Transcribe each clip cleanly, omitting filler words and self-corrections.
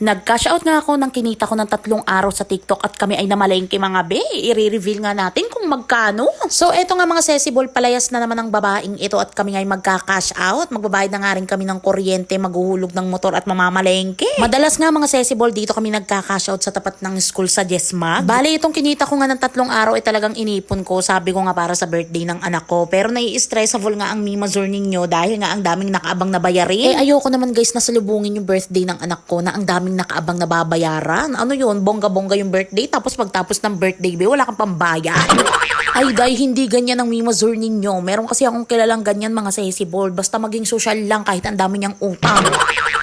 Nag-cash out nga ako ng kinita ko ng 3 araw sa TikTok at kami ay namalengke mga be. I-reveal nga natin kung magkano. So eto nga mga sesibol, palayas na naman ang babaeng ito at kami ay magka-cash out. Magbabayad na nga rin kami ng kuryente, maghuhulog ng motor at mamamalengke. Madalas nga mga sesibol, dito kami nagka-cash out sa tapat ng school sa Jesmag. Bale, itong kinita ko nga ng 3 araw ay talagang inipon ko. Sabi ko nga para sa birthday ng anak ko. Pero nai-stressful nga ang mimazor ninyo dahil nga ang daming nakaabang na bayarin. Ayoko naman guys na salubungin yung birthday ng anak ko na ang daming nakaabang na babayaran. Ano yun? Bongga-bongga yung birthday tapos pagtapos ng birthday be, wala kang pambayad. Ay dahil hindi ganyan ang mimazor ninyo. Meron kasi akong kilalang ganyan mga sesibol. Basta maging social lang kahit ang dami niyang utang.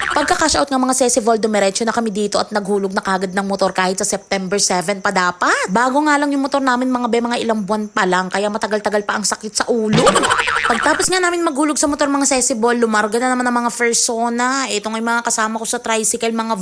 Pagka-cash out ng mga sesibol, dumiretso na kami dito at naghulog na kagad ng motor kahit sa September 7 pa dapat. Bago nga lang yung motor namin mga ilang buwan pa lang kaya matagal-tagal pa ang sakit sa ulo. Pagtapos nga namin maghulog sa motor mga sesibol, lumarga na naman ang mga persona. Ito nga yung mga kasama ko sa tricycle mga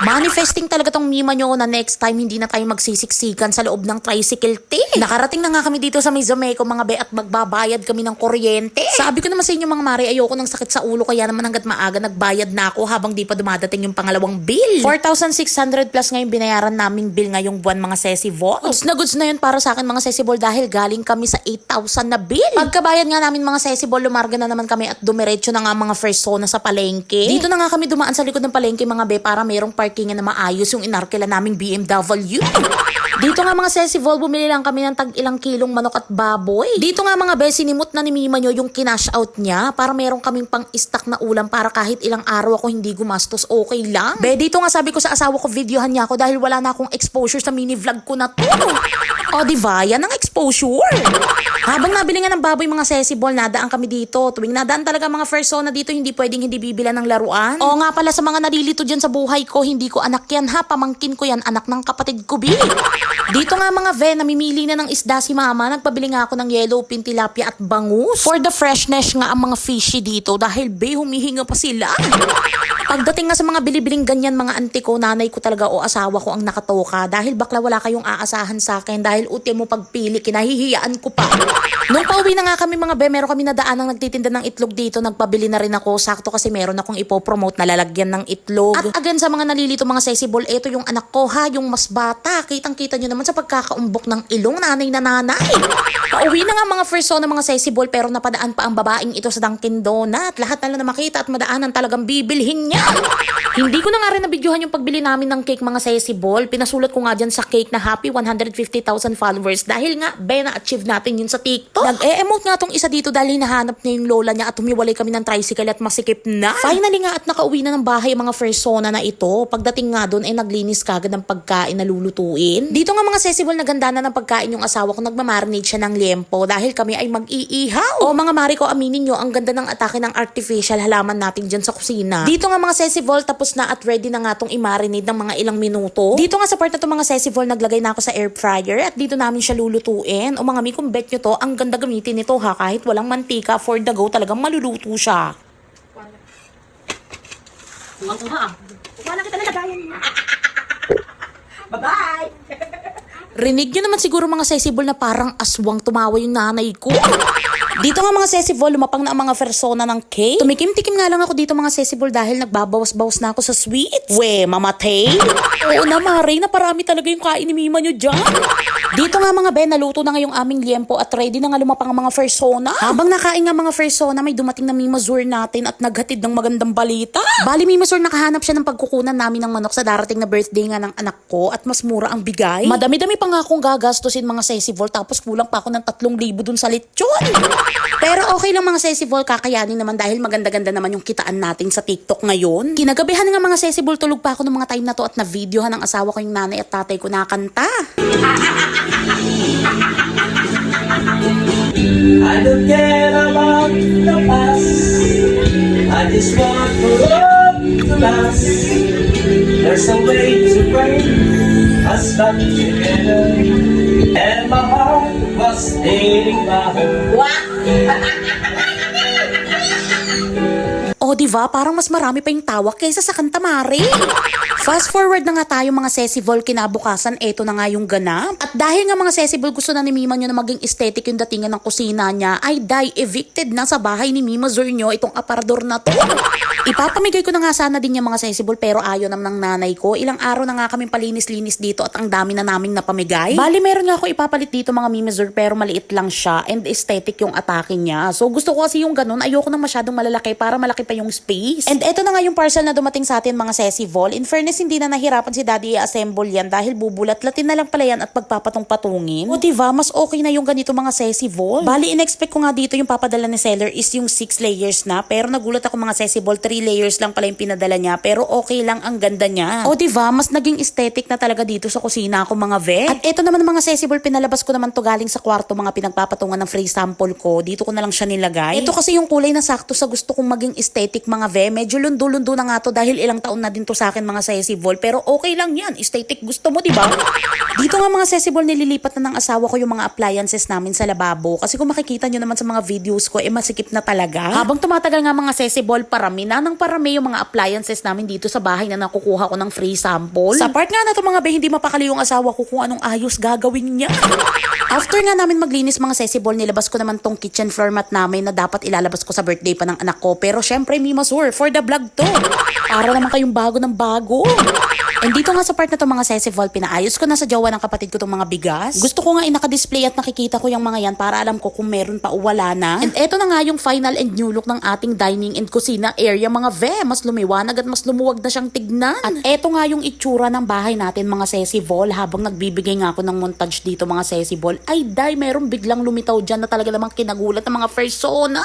Manifesting talaga tong mima nyo na next time hindi na tayo magsisiksikan sa loob ng tricycle Nakarating na nga kami dito sa Mizameco mga at magbabayad kami ng kuryente. Sabi ko naman sa inyo mga mare, ayoko ng sakit sa ulo kaya naman hanggat maaga nagbayad na ako habang di pa dumadating yung pangalawang bill. 4,600 plus nga yung binayaran naming bill ngayong buwan mga sesibol. Goods na yun para sa akin mga sesibol dahil galing kami sa 8,000 na bill. Pagkabayad nga namin mga sesibol, lumarga na naman kami at dumiretso na nga mga persona sa palengke. Dito na nga kami dumaan sa likod ng palengke mga para merong parkingan na maayos yung inarkila naming BMW. Dito nga mga sesibol, bumili lang kami ng tag ilang kilong manok at baboy. Dito nga mga sinimot na ni Mima nyo yung kinash out niya para meron kaming pang-stock na ulam para kahit ilang araw ako hindi gumastos, okay lang. Dito nga sabi ko sa asawa ko, videohan niya ako dahil wala na akong exposure sa mini vlog ko na to. O diba, yan ang exposure. Habang nabili nga ng baboy mga sesibol, nadaan kami dito. Tuwing nadaan talaga mga persona dito, hindi pwedeng hindi bibila ng laruan. O nga pala sa mga nalilito dyan sa buhay ko, hindi ko anak yan ha, pamangkin ko yan, anak ng kapatid ko, Dito nga mga namimili na ng isda si mama. Nagpabili nga ako ng yellowfin, tilapia at bangus. For the freshness nga ang mga fishy dito dahil humihinga pa sila. Pagdating nga sa mga bilibiling ganyan mga auntie ko, nanay ko talaga o asawa ko ang nakatoka dahil bakla wala kayong aasahan sa akin dahil uti mo pagpili, kinahihiyaan ko pa. Nung pauwi na nga kami mga meron kami nadaan ng nagtitinda ng itlog dito, nagpabili na rin ako. Sakto kasi meron akong ipopromote na lalagyan ng itlog. At again sa mga nalilito mga sesibol, ito yung anak ko ha, yung mas bata. Kitang-kita nyo naman sa pagkakaumbok ng ilong, nanay na nanay. Pauwi na nga mga persona mga sesibol pero napadaan pa ang babaeng ito sa Dunkin Donut. Lahat na lang na makita at madaanan talagang bibilhin niya. Hindi ko na nga rin nabidyohan yung pagbili namin ng cake mga sesibol. Pinasulat ko nga dyan sa cake na happy 150,000 followers dahil nga na-achieve natin yun sa TikTok. Nag-e-emote nga tong isa dito dahil hinahanap niya yung lola niya at humiwalay kami ng tricycle at masikip na. Finally nga at nakauwi na ng bahay mga persona na ito. Pagdating nga doon ay naglinis kagad ng pagkain na lulutuin. Dito nga mga sesibol, naganda na ng pagkain yung asawa ko, nagmamarinate siya ng liempo dahil kami ay mag-iihaw. O mga mari ko, aminin nyo, ang ganda ng atake ng artificial halaman natin dyan sa kusina. Dito nga mga sesibol, tapos na at ready na nga tong i-marinate ng mga ilang minuto. Dito nga sa part na to mga sesibol, naglagay na ako sa air fryer at dito namin siya lulutuin. O mga mi, kung bet nyo to, ang ganda gamitin nito ha, kahit walang mantika, for the go, talagang maluluto siya. Wala kita nalagayan niya. Bye-bye! Rinig nyo naman siguro mga sesibol na parang aswang tumawa yung nanay ko. Dito nga mga sesibol, lumapang na ang mga persona ng cake. Tumikim-tikim nga lang ako dito mga sesibol dahil nagbabawas-bawas na ako sa sweets. Mamatay? Oo na Mare, naparami talaga yung kain ni Mima nyo dyan. Dito nga mga naluto na nga yung aming liempo at ready na nga lumapang ang mga persona. Habang nakain nga mga persona, may dumating na mimazor natin at naghatid ng magandang balita. Bali mimazor, nakahanap siya ng pagkukunan namin ng manok sa darating na birthday nga ng anak ko at mas mura ang bigay. Madami-dami pa nga akong gagastusin mga sesibol tapos kulang pa ako ng 3,000 dun sa lechon. Pero okay lang mga sesibol, kakayanin naman dahil maganda-ganda naman yung kitaan natin sa TikTok ngayon. Kinagabihan nga mga sesibol, tulog pa ako ng mga time na to at na-videohan ng asawa ko yung nanay at tatay ko nakanta. I don't care about the past. I just want to love to last. There's a way to bring us back together. And my heart was beating back. O diba, parang mas marami pa yung tawa kaysa sa kanta Mare. Fast forward na nga tayo mga Sesibol, kinabukasan, eto na nga yung ganap. At dahil nga mga Sesibol gusto na ni Mima nyo na maging aesthetic yung datingan ng kusina niya, ay evicted na sa bahay ni Mima Zurnyo itong aparador na to. Ipapamigay ko na nga sana din yung mga Sesibol pero ayaw naman ng nanay ko. Ilang araw na nga kaming palinis-linis dito at ang dami na naming napamigay. Bali meron nga ako ipapalit dito mga Mima Zur pero maliit lang siya and aesthetic yung atake niya. So gusto ko kasi yung ganun, ayoko nang masyadong malalaki para malaki pa yung space. And eto na nga yung parcel na dumating sa atin mga Sesibol. In fairness, hindi na nahirapan si Daddy i-assemble yan dahil bubulat-latin na lang pala yan at pagpapatong-patungin. O diba, mas okay na yung ganito mga Sesibol. Bali, in-expect ko nga dito yung papadala ni seller is yung 6 layers na pero nagulat ako mga Sesibol, 3 layers lang pala yung pinadala niya pero okay lang, ang ganda niya. O diba, mas naging aesthetic na talaga dito sa kusina ako mga ve. At eto naman mga Sesibol, pinalabas ko naman to galing sa kwarto, mga pinagpapatungan ng free sample ko. Dito ko na lang siya nilagay. Ito kasi yung kulay na sakto sa gusto kong maging aesthetic mga ve. Medyo lundo-lundo na nga to dahil ilang taon na din to sa akin mga Sesibol pero okay lang yan. Aesthetic gusto mo, diba? Dito nga mga Sesibol, nililipat na ng asawa ko yung mga appliances namin sa lababo kasi kung makikita nyo naman sa mga videos ko, masikip na talaga. Habang tumatagal nga mga Sesibol, parami na ng parami yung mga appliances namin dito sa bahay na nakukuha ko ng free sample. Sa part nga na to mga be, hindi mapakali yung asawa ko kung anong ayos gagawin niya. After nga namin maglinis mga Sesibol, nilabas ko naman tong kitchen floor mat namin na dapat ilalabas ko sa birthday pa ng anak ko. Pero syempre, Mima Zur, for the vlog to. Para naman kayong bago ng bago. And dito nga sa part na to mga Sesibol, pinaayos ko na sa jowa ng kapatid ko tong mga bigas. Gusto ko nga inaka-display at nakikita ko yung mga yan para alam ko kung meron pa o wala na. And eto na nga yung final and new look ng ating dining and kusina area mga ve. Mas lumiwanag at mas lumuwag na siyang tignan. At eto nga yung itsura ng bahay natin mga Sesibol. Habang nagbibigay nga ako ng montage dito mga Sesibol, ay meron biglang lumitaw dyan na talaga namang kinagulat ng mga persona.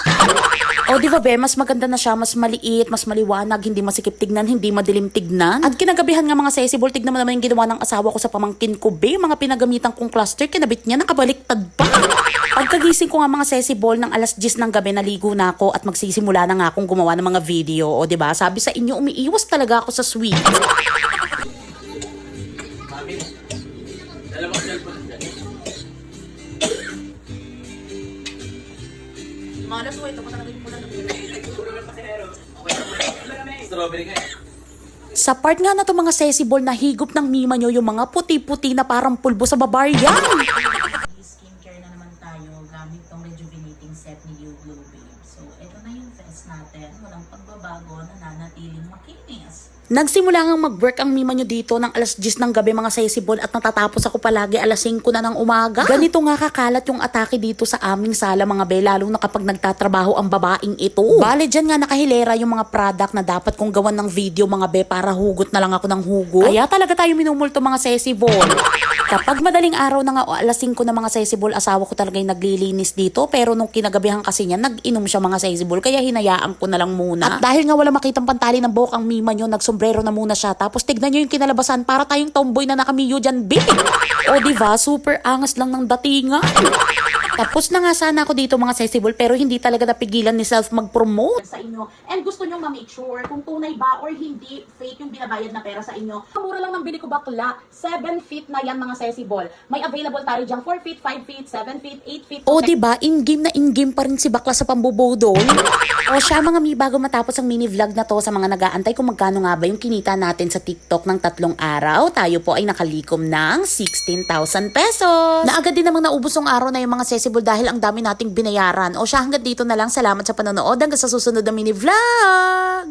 O di ba be, mas maganda na siya, mas maliit, mas maliwanag, hindi masikip tignan, hindi madilim tignan. At kinagabihan nga mga Sesibol, tignan mo naman yung ginawa ng asawa ko sa pamangkin ko be, mga pinagamitan kong cluster, kinabit niya, nakabaliktad pa. Pagkagising ko nga mga Sesibol ng alas 10 ng gabi, naligo na ako at magsisimula na nga akong gumawa ng mga video. O di ba, sabi sa inyo, umiiwas talaga ako sa sweet. Mami, dalawang cellphone dyan. Malas mo, ito ko talaga yung pula ng Strawberry nga eh. Sa part nga na to mga Sesibol, nahigop ng Mima nyo yung mga puti-puti na parang pulbo sa babaryan. skincare na naman tayo gamit tong rejuvenating set ni You Glow Babe. So, ito na yung face natin. Walang pagbabago, nananatiling makinis. Nagsimula nga mag-work ang Mima nyo dito ng alas 10 ng gabi mga Sesibol at natatapos ako palagi alas 5 na ng umaga. Ganito nga kakalat yung atake dito sa aming sala mga be, lalong na kapag nagtatrabaho ang babaeng ito. Bale dyan nga nakahilera yung mga product na dapat kong gawan ng video mga be para hugot na lang ako ng hugot. Kaya talaga tayo minumulto mga Sesibol. Kapag madaling araw na nga o alas 5 na mga Sesibol, asawa ko talaga yung naglilinis dito pero nung kinagabihan kasi niya, nag-inom siya mga Sesibol kaya hinayaan ko na lang muna. At dahil nga wala makitang pantali ng buhok ang Mima nyo, nagsombrero na muna siya. Tapos tignan nyo yung kinalabasan para tayong tomboy na nakamiyo dyan, big. O diba, super angas lang ng datingan. Tapos na nga sana ako dito mga Sesibol pero hindi talaga napigilan ni self mag-promote Sa inyo. And gusto nyo ma-make sure kung tunay ba or hindi fake yung binabayad na pera sa inyo. Mura lang ng bili ko bakla. 7 feet na yan mga Sesibol. May available tayo dyan 4 feet, 5 feet, 7 feet, 8 feet. O diba, in-game na in-game pa rin si bakla sa pambubodol. O siya mga mi, bago matapos ang mini vlog na to sa mga nag-aantay kung magkano nga ba yung kinita natin sa TikTok ng 3 araw, tayo po ay nakalikom ng 16,000 pesos. Na agad din namang naubos ng araw na yung mga Sesibol dahil ang dami nating binayaran. O siya, hanggang dito na lang. Salamat sa panonood. Hanggang sa susunod na mini vlog.